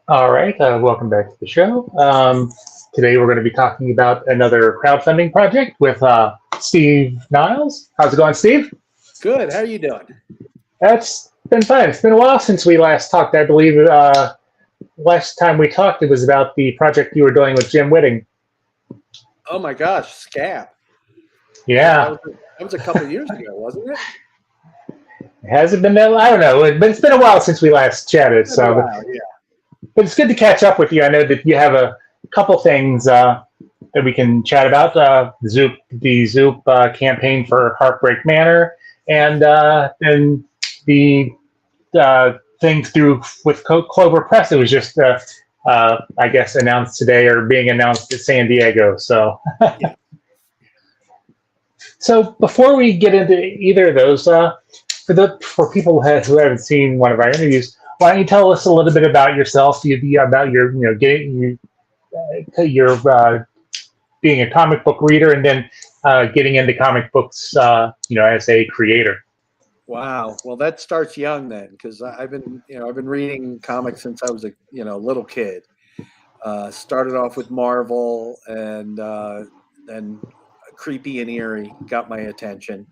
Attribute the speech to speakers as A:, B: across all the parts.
A: All right, welcome back to the show. Today we're going to be talking about another crowdfunding project with Steve Niles. How's it going, Steve?
B: Good. How are you doing?
A: That's been fun. It's been a while since we last talked. I believe last time we talked, it was about the project you were doing with Jim Whitting.
B: Oh my gosh, scab. That, that
A: Yeah,
B: was that was a couple of years ago, wasn't it?
A: has it been that? I don't know, but it's been a while since we last chatted.
B: It's been a
A: So,
B: while, yeah.
A: but it's good to catch up with you. I know that you have a couple things that we can chat about. The Zoop campaign for Heartbreak Manor, and the thing through with Clover Press. It was just, I guess, announced today or being announced at San Diego. So,
B: Yeah.
A: so before we get into either of those, for people who haven't seen one of our interviews, why don't you tell us a little bit about yourself, about your getting your being a comic book reader, and then getting into comic books, as a creator.
B: Wow. Well, that starts young then, because I've been reading comics since I was a little kid. Started off with Marvel, and then Creepy and Eerie got my attention,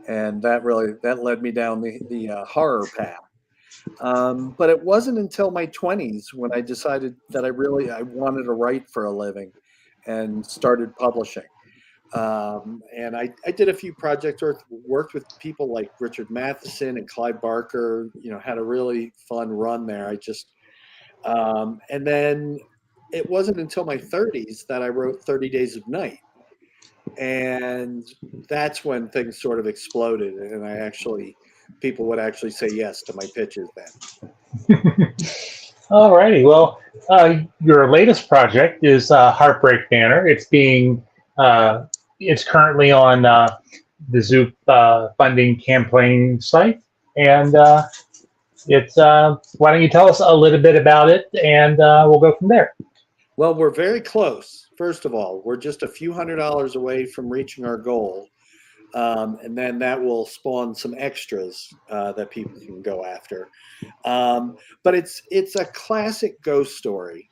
B: and that led me down the horror path. But it wasn't until my 20s when I decided that I wanted to write for a living and started publishing. And I did a few projects, worked with people like Richard Matheson and Clive Barker, had a really fun run there. And then it wasn't until my 30s that I wrote 30 Days of Night. And that's when things sort of exploded. And people would actually say yes to my pitches then.
A: Alrighty. Well, your latest project is Heartbreak Manor. Uh, it's currently on the Zoop funding campaign site, and it's. Why don't you tell us a little bit about it, and we'll go from there.
B: Well, we're very close. First of all, we're just a few $100s away from reaching our goal. And then that will spawn some extras that people can go after. But it's a classic ghost story.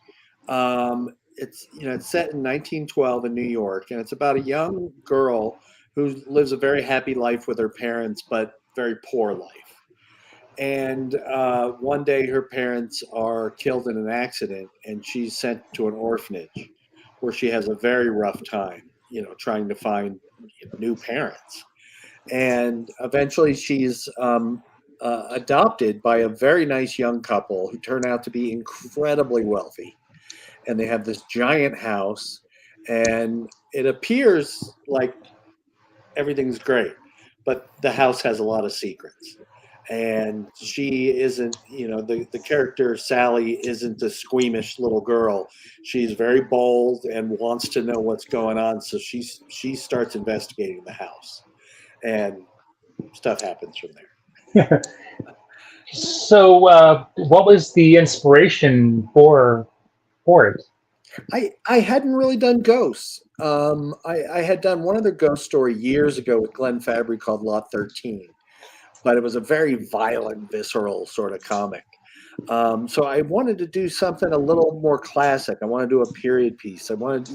B: It's set in 1912 in New York, and it's about a young girl who lives a very happy life with her parents, but very poor life. And one day, her parents are killed in an accident, and she's sent to an orphanage where she has a very rough time, trying to find new parents. And eventually, she's adopted by a very nice young couple who turn out to be incredibly wealthy. And they have this giant house, and it appears like everything's great, but the house has a lot of secrets. And she isn't, the character Sally isn't a squeamish little girl. She's very bold and wants to know what's going on. So she starts investigating the house, and stuff happens from there.
A: So, what was the inspiration for it?
B: I hadn't really done ghosts. I had done one other ghost story years ago with Glenn Fabry called Lot 13, but it was a very violent, visceral sort of comic. So I wanted to do something a little more classic. I want to do a period piece. I wanted,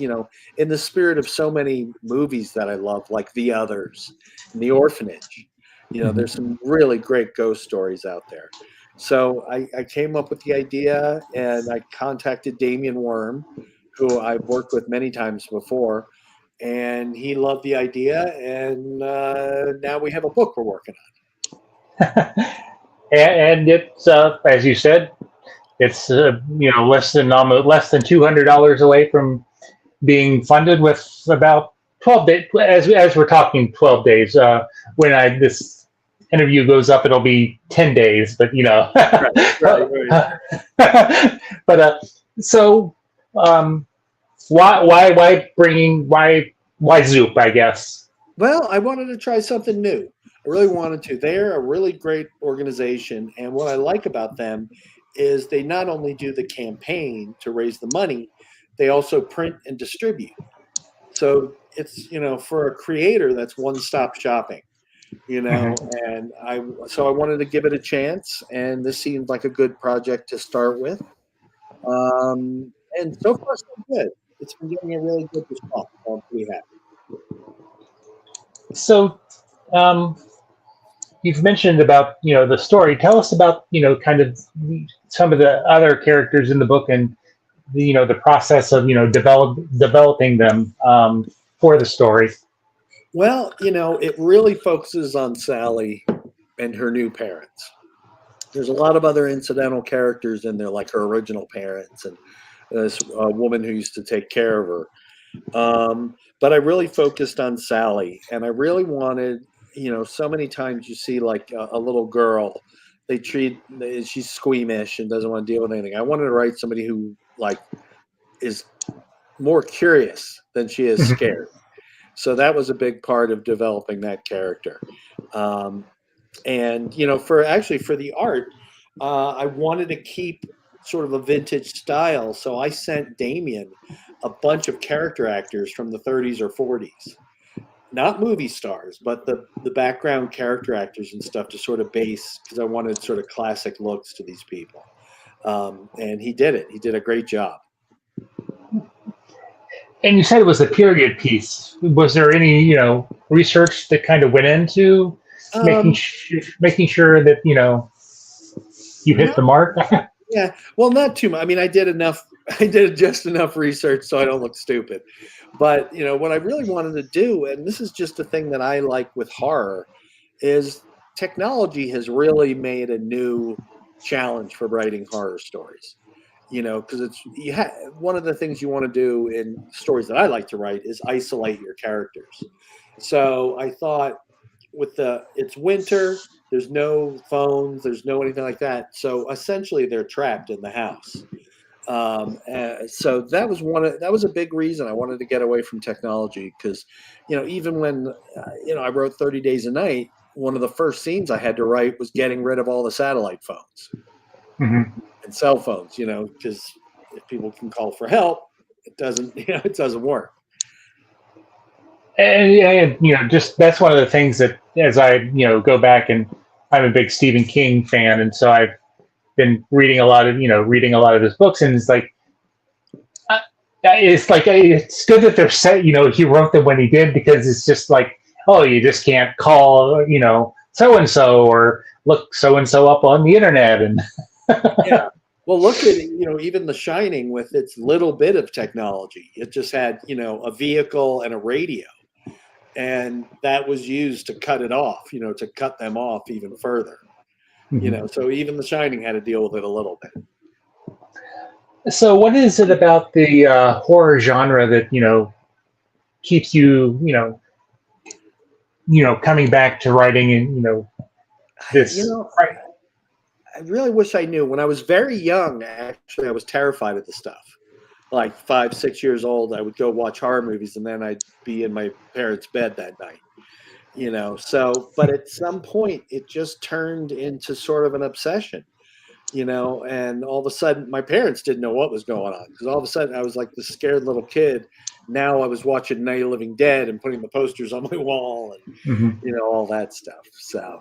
B: in the spirit of so many movies that I love, like The Others and The Orphanage.
A: Mhm.
B: There's some really great ghost stories out there. So I came up with the idea, and I contacted Damien Worm, who I've worked with many times before, and he loved the idea. And now we have a book we're working
A: And it's, as you said, it's less than $200 away from being funded with about 12 days. As we're talking 12 days, when this interview goes up, it'll be 10 days. But
B: on. Right.
A: but so why Zoop? I guess.
B: Well, I wanted to try something new. I really wanted to. They're a really great organization, and what I like about them is they not only do the campaign to raise the money, they also print and distribute. So it's, for a creator, that's one-stop shopping,
A: Mhm.
B: and I wanted to give it a chance, and this seemed like a good project to start with. And so far so good. It's been getting a really good response. So I'm pretty happy.
A: So, um, you've mentioned about the story. Tell us about kind of some of the other characters in the book and the process of developing them for the story.
B: Well, it really focuses on Sally and her new parents. There's a lot of other incidental characters in there, like her original parents and this woman who used to take care of her. But I really focused on Sally, and I really wanted, so many times you see like a little girl, she's squeamish and doesn't want to deal with anything. I wanted to write somebody who like is more curious than she is scared. So that was a big part of developing that character. Um, and for the art, I wanted to keep sort of a vintage style, so I sent Damien a bunch of character actors from the 30s or 40s, not movie stars, but the background character actors and stuff to sort of base, because I wanted sort of classic looks to these people. And he did it. He did a great job.
A: And you said it was a period piece. Was there any research that kind of went into
B: Um,
A: making sure that you hit
B: no,
A: the mark?
B: yeah, well, not too much. I mean, I did enough. I did just enough research so I don't look stupid. But what I really wanted to do, and this is just a thing that I like with horror, is technology has really made a new challenge for writing horror stories. Because one of the things you want to do in stories that I like to write is isolate your characters. So I thought, it's winter, there's no phones, there's no anything like that. So essentially, they're trapped in the house. So that was a big reason I wanted to get away from technology, because even when I wrote 30 Days a Night, one of the first scenes I had to write was getting rid of all the satellite phones
A: Hmm.
B: and cell phones. Because if people can call for help, it doesn't it doesn't work.
A: And yeah, just that's one of the things that as I go back, and I'm a big Stephen King fan, and so I've been reading a lot of his books, and uh, it's good that they're set. He wrote them when he did, because it's just like, oh, you just can't call so and so or look so and so up on the internet, and
B: Yeah. Well, look at even The Shining with its little bit of technology. It just had a vehicle and a radio, and that was used to cut it off. To cut them off even further. So even The Shining had to deal with it a little bit.
A: So what is it about the horror genre that keeps coming back to writing and
B: You
A: this?
B: know, I really wish I knew. When I was very young, actually, I was terrified of the stuff. Like 5, 6 years old, I would go watch horror movies, and then I'd be in my parents' bed that night. So, but at some point, it just turned into sort of an obsession. And all of a sudden, my parents didn't know what was going on, because all of a sudden I was like the scared little kid. Now I was watching Night of the Living Dead and putting the posters on my wall and
A: Mhm.
B: all that stuff. So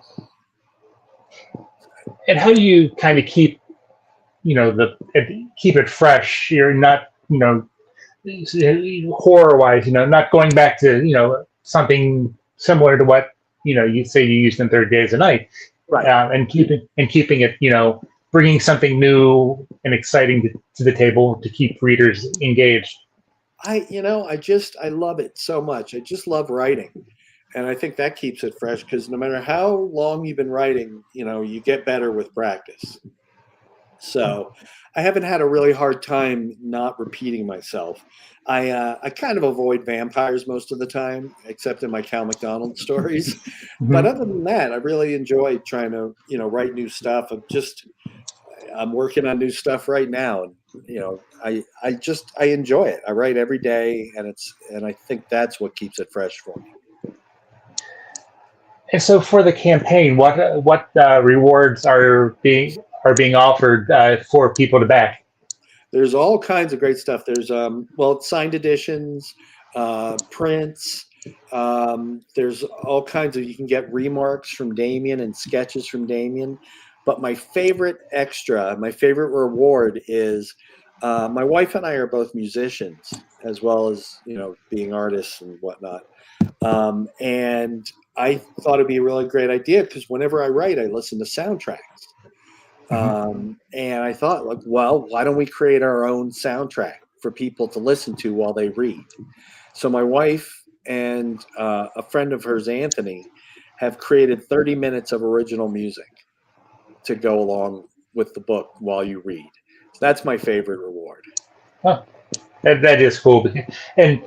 A: And how do you kind of keep keep it fresh? You're not horror wise, not going back to something similar to what you say you used in 30 Days a Night,
B: right.
A: and keeping it bringing something new and exciting to the table to keep readers engaged.
B: I love it so much. I just love writing. And I think that keeps it fresh, because no matter how long you've been writing, you get better with practice. So I haven't had a really hard time not repeating myself. I kind of avoid vampires most of the time, except in my Cal McDonald stories. But
A: Mhm.
B: other than that, I really enjoy trying to write new stuff. I'm working on new stuff right now, and I enjoy it. I write every day, and I think that's what keeps it fresh for me.
A: And so for the campaign, what rewards are being offered for people to back?
B: There's all kinds of great stuff. There's it's signed editions, prints. There's all kinds of, you can get remarks from Damien and sketches from Damien. But my favorite reward is My wife and I are both musicians, as well as being artists and whatnot. And I thought it'd be a really great idea because whenever I write, I listen to soundtracks.
A: Mhm.
B: And I thought, like, well, why don't we create our own soundtrack for people to listen to while they read? So my wife and a friend of hers, Anthony, have created 30 minutes of original music to go along with the book while you read. So that's my favorite reward.
A: Oh, that is cool. And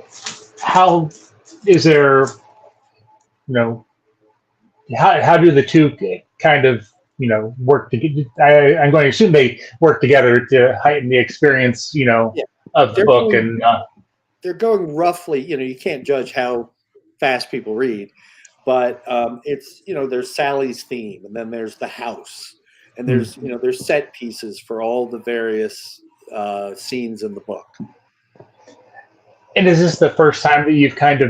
A: how is there, you know, how do the two kind of, work together? I'm going to assume they work together to heighten the experience,
B: Yeah,
A: of the
B: they're
A: book.
B: going
A: And
B: they're going roughly. You can't judge how fast people read, but it's there's Sally's theme, and then there's the house, and
A: hmm.
B: there's set pieces for all the various scenes in the book.
A: And is this the first time that you've kind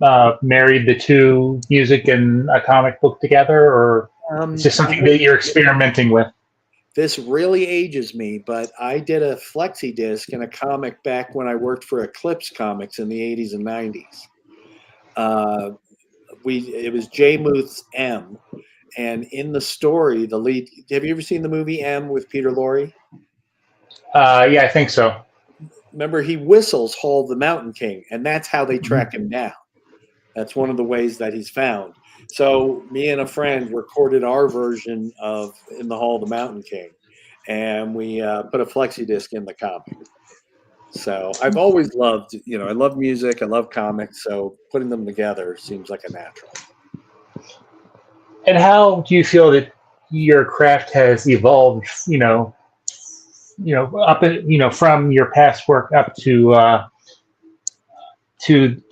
A: of married the two, music and a comic book together, or it's just
B: You
A: something
B: know,
A: that you're experimenting with?
B: this really ages me, but I did a flexi disc and a comic back when I worked for Eclipse Comics in the 80s and 90s. Uh, it was Jay Muth's M, and in the story, the lead. Have you ever seen the movie M with Peter Lorre?
A: Yeah, I think so.
B: Remember, he whistles Hall of the Mountain King, and that's how they
A: Mhm.
B: track him down. That's one of the ways that he's found. So me and a friend recorded our version of In the Hall of the Mountain King, and we put a flexi disc in the comic. So I've always loved, I love music, I love comics, so putting them together seems like a natural.
A: And how do you feel that your craft has evolved? Up, from your past work up to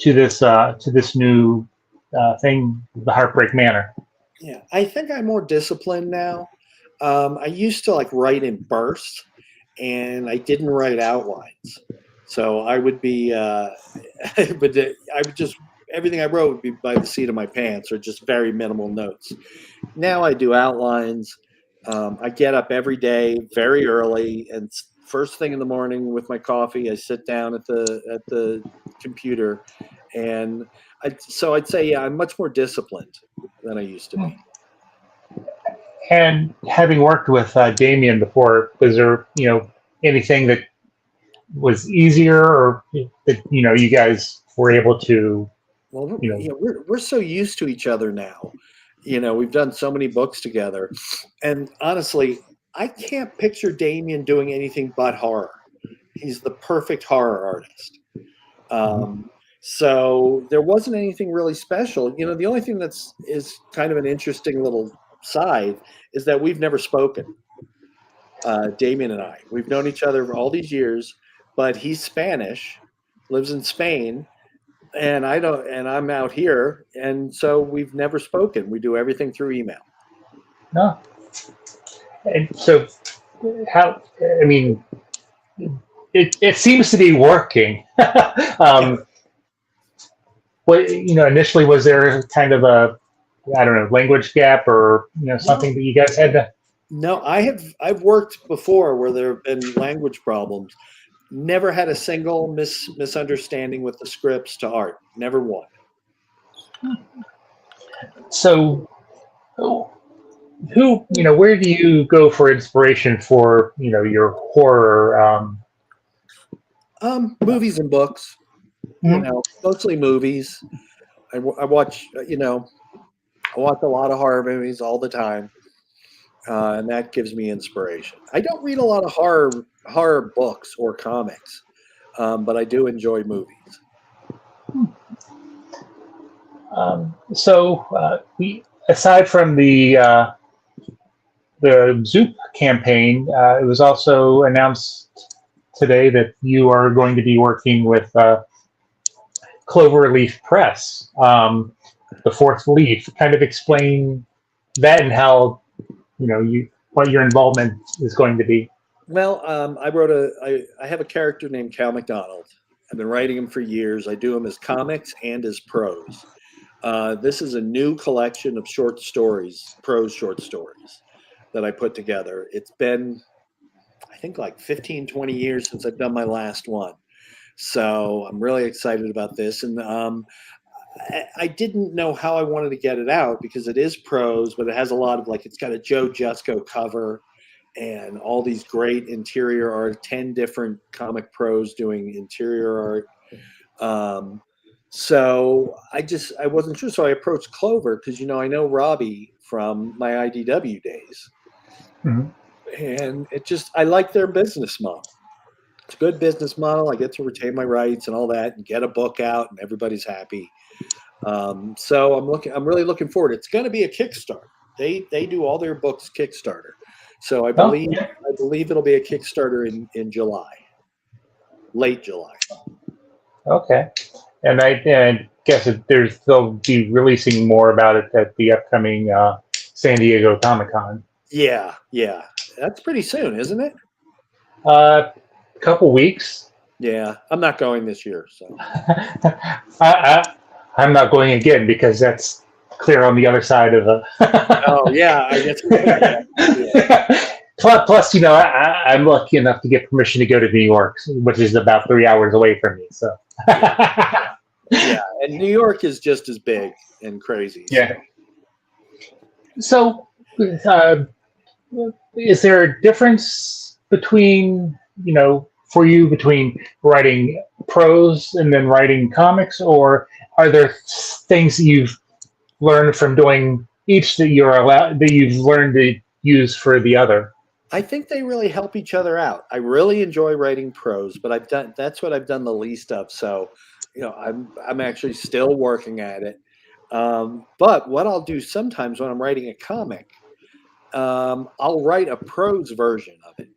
A: this new thing, the Heartbreak Manor.
B: Yeah, I think I'm more disciplined now. I used to like write in bursts, and I didn't write outlines. So I would be, but I would just everything I wrote would be by the seat of my pants or just very minimal notes. Now I do outlines. I get up every day very early, and first thing in the morning with my coffee, I sit down at the computer, and so I'd say yeah, I'm much more disciplined than I used to be.
A: And having worked with Damien before, was there anything that was easier, or that you guys were able to
B: Well,
A: you know
B: we're so used to each other now. We've done so many books together, and honestly, I can't picture Damien doing anything but horror. He's the perfect horror artist. Um, so there wasn't anything really special. The only thing is kind of an interesting little side is that we've never spoken. Damien and I, we've known each other for all these years, but he's Spanish, lives in Spain, and I don't, and I'm out here, and so we've never spoken. We do everything through email.
A: no. And so how, I mean, it seems to be working.
B: Yeah.
A: um, what, initially, was there kind of a, I don't know, language gap, or
B: No,
A: something that you guys had to?
B: no, I've worked before where there have been language problems. Never had a single misunderstanding with the scripts to art. Never one.
A: So where do you go for inspiration for your horror?
B: Movies and books.
A: Mhm.
B: Mostly movies. I watch. I watch a lot of horror movies all the time, and that gives me inspiration. I don't read a lot of horror books or comics, but I do enjoy movies.
A: Aside from the Zoop campaign, it was also announced today that you are going to be working with Cloverleaf Press, the Fourth Leaf. Kind of explain that, and how what your involvement is going to be.
B: Well, I have a character named Cal McDonald. I've been writing him for years. I do him as comics and as prose. This is a new collection of short stories, prose short stories that I put together. It's been I think like 15, 20 years since I've done my last one. So I'm really excited about this. And I didn't know how I wanted to get it out because it is prose, but it has a lot of like, it's got a Joe Jusko cover and all these great interior art, 10 different comic pros doing interior art. So I wasn't sure. So I approached Clover because, I know Robbie from my IDW days.
A: Mhm.
B: And I like their business model. It's a good business model. I get to retain my rights and all that and get a book out and everybody's happy. So I'm really looking forward. It's going to be a Kickstarter. They do all their books Kickstarter. So I
A: Oh,
B: believe
A: yeah.
B: it'll be a Kickstarter in July, late July.
A: Okay. And I guess they'll be releasing more about it at the upcoming San Diego Comic Con.
B: Yeah. That's pretty soon, isn't it?
A: Couple weeks.
B: Yeah. I'm not going this year, so.
A: I'm not going again because that's clear on the other side of the.
B: Oh yeah, I guess. Yeah.
A: Plus, I'm lucky enough to get permission to go to New York, which is about 3 hours away from me. So.
B: Yeah, and New York is just as big and crazy.
A: Yeah. So, is there a difference between, for you between writing prose and then writing comics, or are there things that you've learned from doing each that you've learned to use for the other?
B: I think they really help each other out. I really enjoy writing prose, but that's what I've done the least of. So, I'm actually still working at it. But what I'll do sometimes when I'm writing a comic, I'll write a prose version of it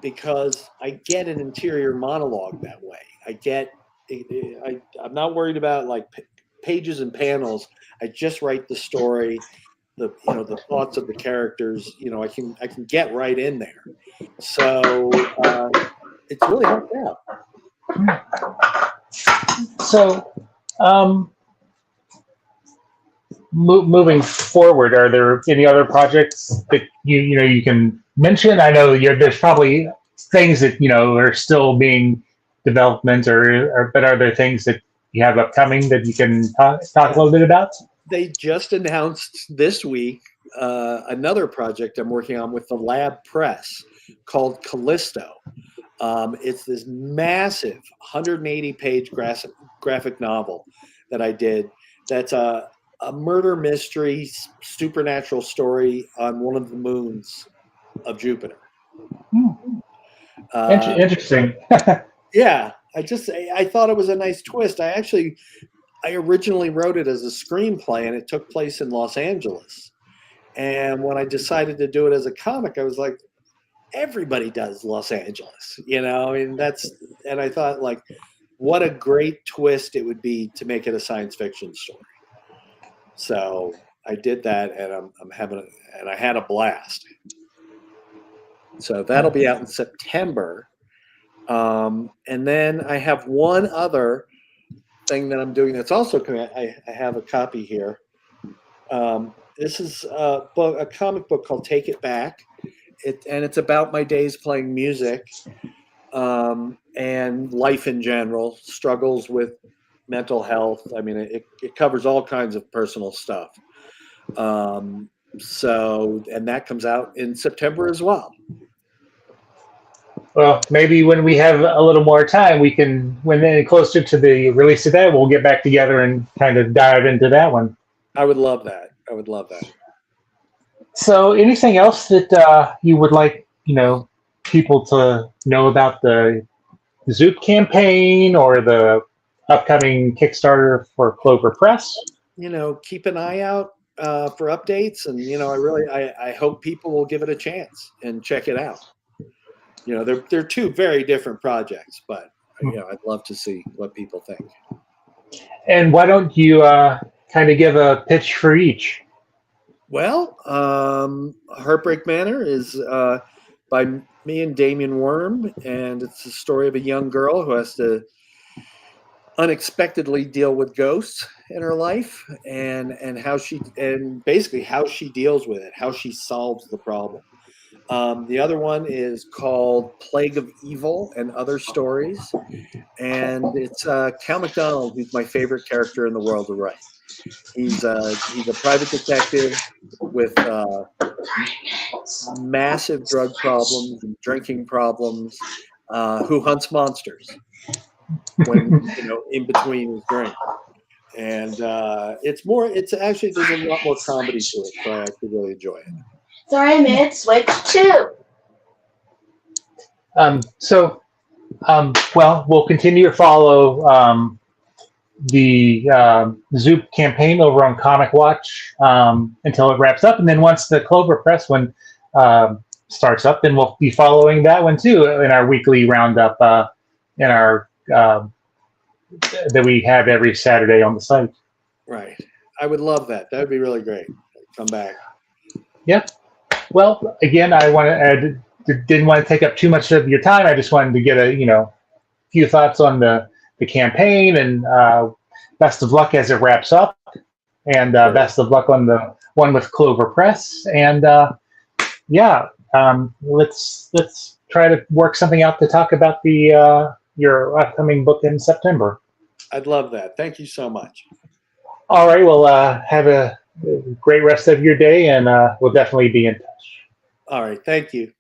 B: because I get an interior monologue that way. I'm not worried about like pages and panels. I just write the story, the thoughts of the characters. I can get right in there. So it's really helped out.
A: So, moving forward, are there any other projects that you can mention? I know there's probably things that are still being development, but are there things that you have upcoming that you can talk a little bit about?
B: They just announced this week another project I'm working on with the Lab Press called Callisto. It's this massive 180-page graphic novel that I did. That's a murder mystery, supernatural story on one of the moons of Jupiter.
A: Interesting.
B: Yeah, I thought it was a nice twist. I originally wrote it as a screenplay, and it took place in Los Angeles. And when I decided to do it as a comic, I was like, everybody does Los Angeles, and I thought, like, what a great twist it would be to make it a science fiction story. So I did that, and I had a blast. So that'll be out in September. And then I have one other thing that I'm doing that's also coming out. I have a copy here. This is a comic book called Take It Back. It's about my days playing music and life in general, struggles with mental health. I mean, it covers all kinds of personal stuff. And that comes out in September as well.
A: Well, maybe when we have a little more time, when then closer to the release of that, we'll get back together and kind of dive into that one.
B: I would love that.
A: So, anything else that you would like, people to know about the Zoop campaign or the upcoming Kickstarter for Clover Press?
B: Keep an eye out for updates, and I hope people will give it a chance and check it out. They're two very different projects, but I'd love to see what people think.
A: And why don't you kind of give a pitch for each?
B: Well, Heartbreak Manor is by me and Damien Worm, and it's the story of a young girl who has to unexpectedly deal with ghosts in her life, and basically how she deals with it, how she solves the problem. The other one is called Plague of Evil and Other Stories. And it's Cal McDonald, who's my favorite character in the world to write. He's a private detective with massive drug problems and drinking problems, who hunts monsters when in between his drink. And it's actually there's a lot more comedy to it, so I actually really enjoy it.
C: 3-minute switch 2.
A: Well, we'll continue to follow the Zoop campaign over on Comic Watch until it wraps up, and then once the Clover Press one starts up, then we'll be following that one too in our weekly roundup in our that we have every Saturday on the site.
B: Right. I would love that. That would be really great. Come back.
A: Yep. Well, again, I didn't want to take up too much of your time. I just wanted to get a few thoughts on the campaign, and best of luck as it wraps up, and best of luck on the one with Clover Press. And let's try to work something out to talk about the your upcoming book in September.
B: I'd love that. Thank you so much.
A: All right. Well, have a great rest of your day, and we'll definitely be in touch.
B: All right. Thank you.